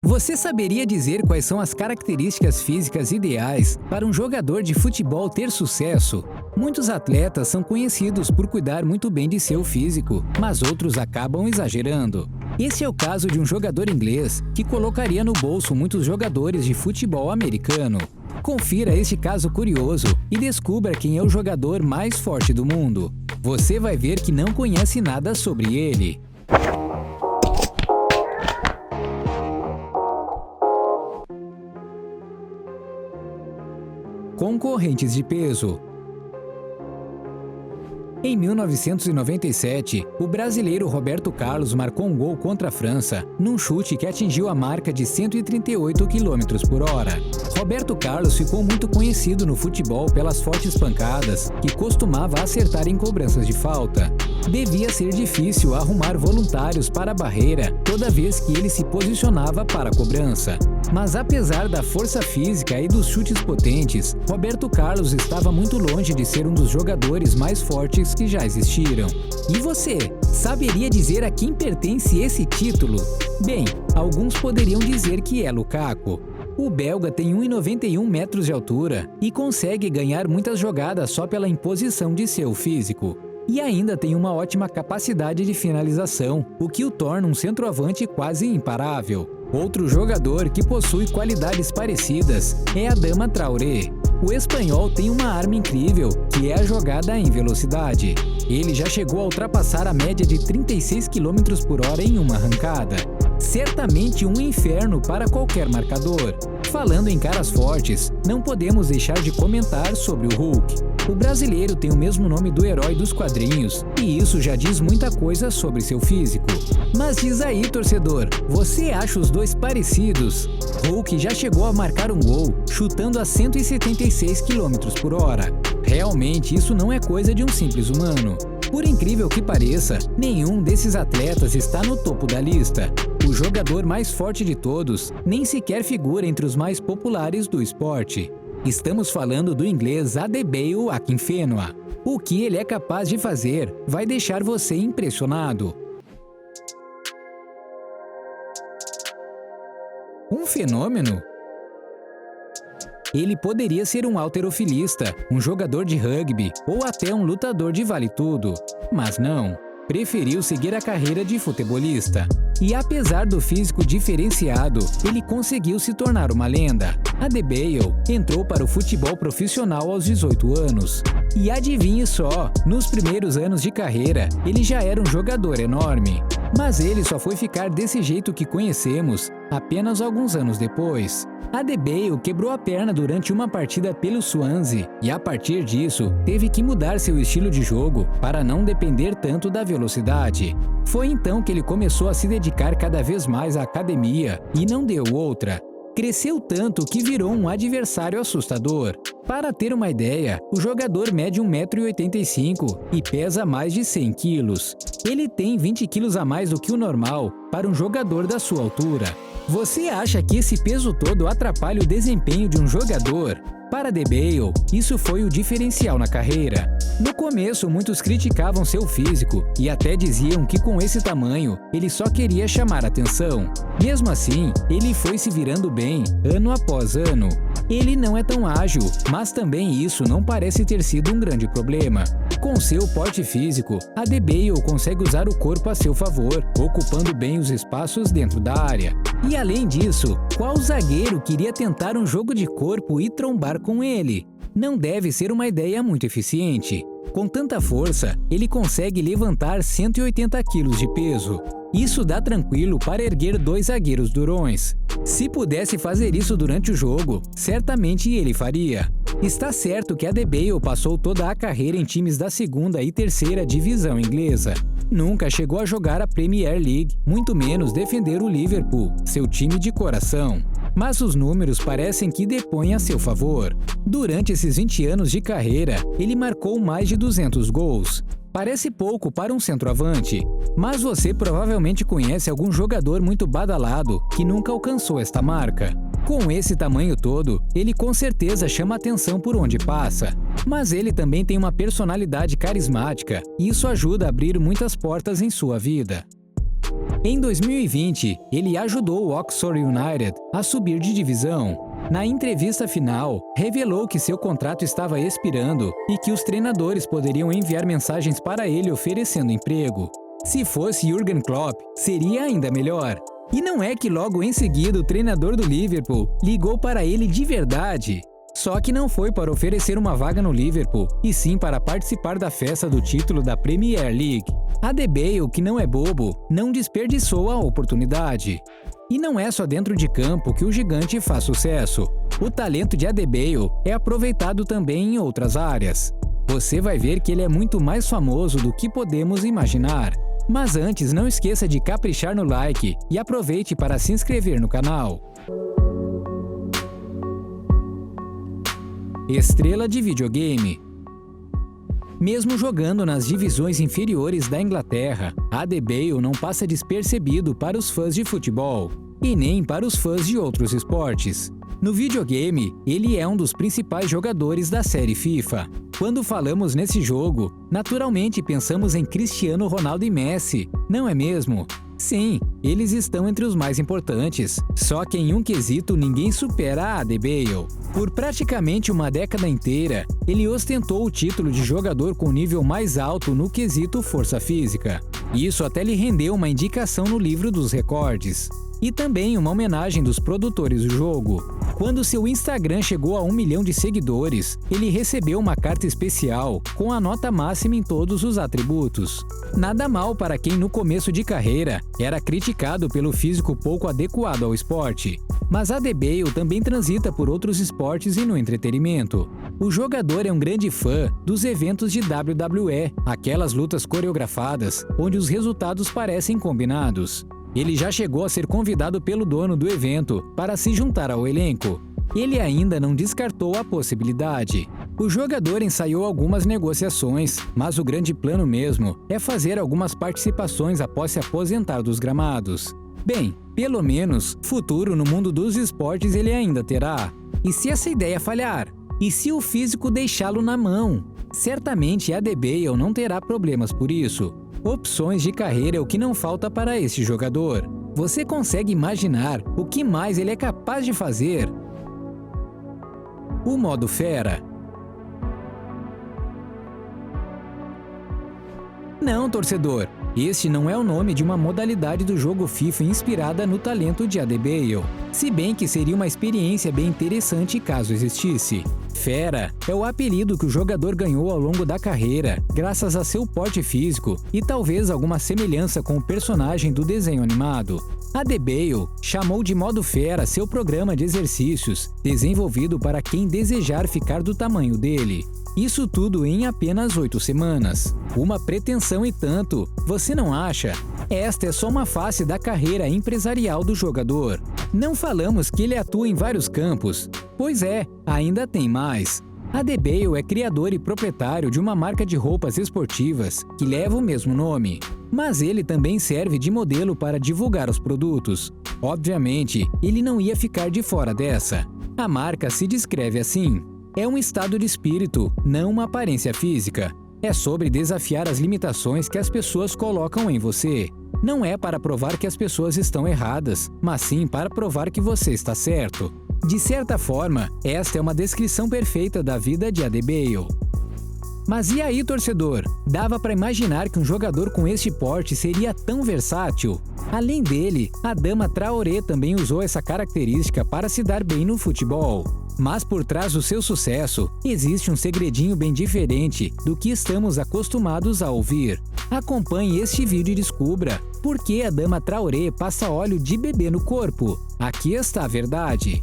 Você saberia dizer quais são as características físicas ideais para um jogador de futebol ter sucesso? Muitos atletas são conhecidos por cuidar muito bem de seu físico, mas outros acabam exagerando. Esse é o caso de um jogador inglês que colocaria no bolso muitos jogadores de futebol americano. Confira este caso curioso e descubra quem é o jogador mais forte do mundo. Você vai ver que não conhece nada sobre ele. Concorrentes de peso. Em 1997, o brasileiro Roberto Carlos marcou um gol contra a França, num chute que atingiu a marca de 138 km por hora. Roberto Carlos ficou muito conhecido no futebol pelas fortes pancadas que costumava acertar em cobranças de falta. Devia ser difícil arrumar voluntários para a barreira toda vez que ele se posicionava para a cobrança. Mas apesar da força física e dos chutes potentes, Roberto Carlos estava muito longe de ser um dos jogadores mais fortes que já existiram. E você, saberia dizer a quem pertence esse título? Bem, alguns poderiam dizer que é Lukaku. O belga tem 1,91 metros de altura e consegue ganhar muitas jogadas só pela imposição de seu físico. E ainda tem uma ótima capacidade de finalização, o que o torna um centroavante quase imparável. Outro jogador que possui qualidades parecidas é Adama Traoré. O espanhol tem uma arma incrível, que é a jogada em velocidade. Ele já chegou a ultrapassar a média de 36 km por hora em uma arrancada. Certamente um inferno para qualquer marcador. Falando em caras fortes, não podemos deixar de comentar sobre o Hulk. O brasileiro tem o mesmo nome do herói dos quadrinhos, e isso já diz muita coisa sobre seu físico. Mas diz aí, torcedor, você acha os dois parecidos? Hulk já chegou a marcar um gol, chutando a 176 km por hora. Realmente, isso não é coisa de um simples humano. Por incrível que pareça, nenhum desses atletas está no topo da lista. O jogador mais forte de todos nem sequer figura entre os mais populares do esporte. Estamos falando do inglês Adebayo Akinfenwa. O que ele é capaz de fazer vai deixar você impressionado. Um fenômeno? Ele poderia ser um halterofilista, um jogador de rugby ou até um lutador de vale-tudo. Mas não, preferiu seguir a carreira de futebolista. E apesar do físico diferenciado, ele conseguiu se tornar uma lenda. Adebayo entrou para o futebol profissional aos 18 anos. E adivinhe só, nos primeiros anos de carreira, ele já era um jogador enorme. Mas ele só foi ficar desse jeito que conhecemos apenas alguns anos depois. Adebayo quebrou a perna durante uma partida pelo Swansea e, a partir disso, teve que mudar seu estilo de jogo para não depender tanto da velocidade. Foi então que ele começou a se dedicar cada vez mais à academia e não deu outra. Cresceu tanto que virou um adversário assustador. Para ter uma ideia, o jogador mede 1,85 m e pesa mais de 100 kg. Ele tem 20 kg a mais do que o normal para um jogador da sua altura. Você acha que esse peso todo atrapalha o desempenho de um jogador? Para Adebayo, isso foi o diferencial na carreira. No começo, muitos criticavam seu físico e até diziam que com esse tamanho, ele só queria chamar atenção. Mesmo assim, ele foi se virando bem, ano após ano. Ele não é tão ágil, mas também isso não parece ter sido um grande problema. Com seu porte físico, Adebayo consegue usar o corpo a seu favor, ocupando bem os espaços dentro da área. E além disso, qual zagueiro queria tentar um jogo de corpo e trombar com ele? Não deve ser uma ideia muito eficiente. Com tanta força, ele consegue levantar 180 kg de peso. Isso dá tranquilo para erguer dois zagueiros durões. Se pudesse fazer isso durante o jogo, certamente ele faria. Está certo que Adebayo passou toda a carreira em times da segunda e terceira divisão inglesa. Nunca chegou a jogar a Premier League, muito menos defender o Liverpool, seu time de coração. Mas os números parecem que depõem a seu favor. Durante esses 20 anos de carreira, ele marcou mais de 200 gols. Parece pouco para um centroavante, mas você provavelmente conhece algum jogador muito badalado que nunca alcançou esta marca. Com esse tamanho todo, ele com certeza chama atenção por onde passa. Mas ele também tem uma personalidade carismática e isso ajuda a abrir muitas portas em sua vida. Em 2020, ele ajudou o Oxford United a subir de divisão. Na entrevista final, revelou que seu contrato estava expirando e que os treinadores poderiam enviar mensagens para ele oferecendo emprego. Se fosse Jürgen Klopp, seria ainda melhor. E não é que logo em seguida o treinador do Liverpool ligou para ele de verdade. Só que não foi para oferecer uma vaga no Liverpool, e sim para participar da festa do título da Premier League. Adebayo, que não é bobo, não desperdiçou a oportunidade. E não é só dentro de campo que o gigante faz sucesso. O talento de Adebayo é aproveitado também em outras áreas. Você vai ver que ele é muito mais famoso do que podemos imaginar. Mas antes, não esqueça de caprichar no like e aproveite para se inscrever no canal. Estrela de videogame. Mesmo jogando nas divisões inferiores da Inglaterra, Adebayo não passa despercebido para os fãs de futebol, e nem para os fãs de outros esportes. No videogame, ele é um dos principais jogadores da série FIFA. Quando falamos nesse jogo, naturalmente pensamos em Cristiano Ronaldo e Messi, não é mesmo? Sim, eles estão entre os mais importantes, só que em um quesito ninguém supera Adebayo. Por praticamente uma década inteira, ele ostentou o título de jogador com nível mais alto no quesito força física. Isso até lhe rendeu uma indicação no livro dos recordes. E também uma homenagem dos produtores do jogo. Quando seu Instagram chegou a 1 milhão de seguidores, ele recebeu uma carta especial com a nota máxima em todos os atributos. Nada mal para quem no começo de carreira era criticado pelo físico pouco adequado ao esporte. Mas Adebayo também transita por outros esportes e no entretenimento. O jogador é um grande fã dos eventos de WWE, aquelas lutas coreografadas onde os resultados parecem combinados. Ele já chegou a ser convidado pelo dono do evento para se juntar ao elenco. Ele ainda não descartou a possibilidade. O jogador ensaiou algumas negociações, mas o grande plano mesmo é fazer algumas participações após se aposentar dos gramados. Bem, pelo menos, futuro no mundo dos esportes ele ainda terá. E se essa ideia falhar? E se o físico deixá-lo na mão? Certamente Adebayo não terá problemas por isso. Opções de carreira é o que não falta para esse jogador. Você consegue imaginar o que mais ele é capaz de fazer? O modo fera. Não, torcedor, este não é o nome de uma modalidade do jogo FIFA inspirada no talento de Adebayo, se bem que seria uma experiência bem interessante caso existisse. Fera é o apelido que o jogador ganhou ao longo da carreira, graças a seu porte físico e talvez alguma semelhança com o personagem do desenho animado. Adebayo chamou de modo fera seu programa de exercícios, desenvolvido para quem desejar ficar do tamanho dele. Isso tudo em apenas 8 semanas. Uma pretensão e tanto, você não acha? Esta é só uma face da carreira empresarial do jogador. Não falamos que ele atua em vários campos. Pois é, ainda tem mais. Adebayo é criador e proprietário de uma marca de roupas esportivas que leva o mesmo nome. Mas ele também serve de modelo para divulgar os produtos. Obviamente, ele não ia ficar de fora dessa. A marca se descreve assim: é um estado de espírito, não uma aparência física. É sobre desafiar as limitações que as pessoas colocam em você. Não é para provar que as pessoas estão erradas, mas sim para provar que você está certo. De certa forma, esta é uma descrição perfeita da vida de Adebayo. Mas e aí, torcedor? Dava para imaginar que um jogador com este porte seria tão versátil? Além dele, Adama Traoré também usou essa característica para se dar bem no futebol. Mas por trás do seu sucesso, existe um segredinho bem diferente do que estamos acostumados a ouvir. Acompanhe este vídeo e descubra por que Adama Traoré passa óleo de bebê no corpo. Aqui está a verdade.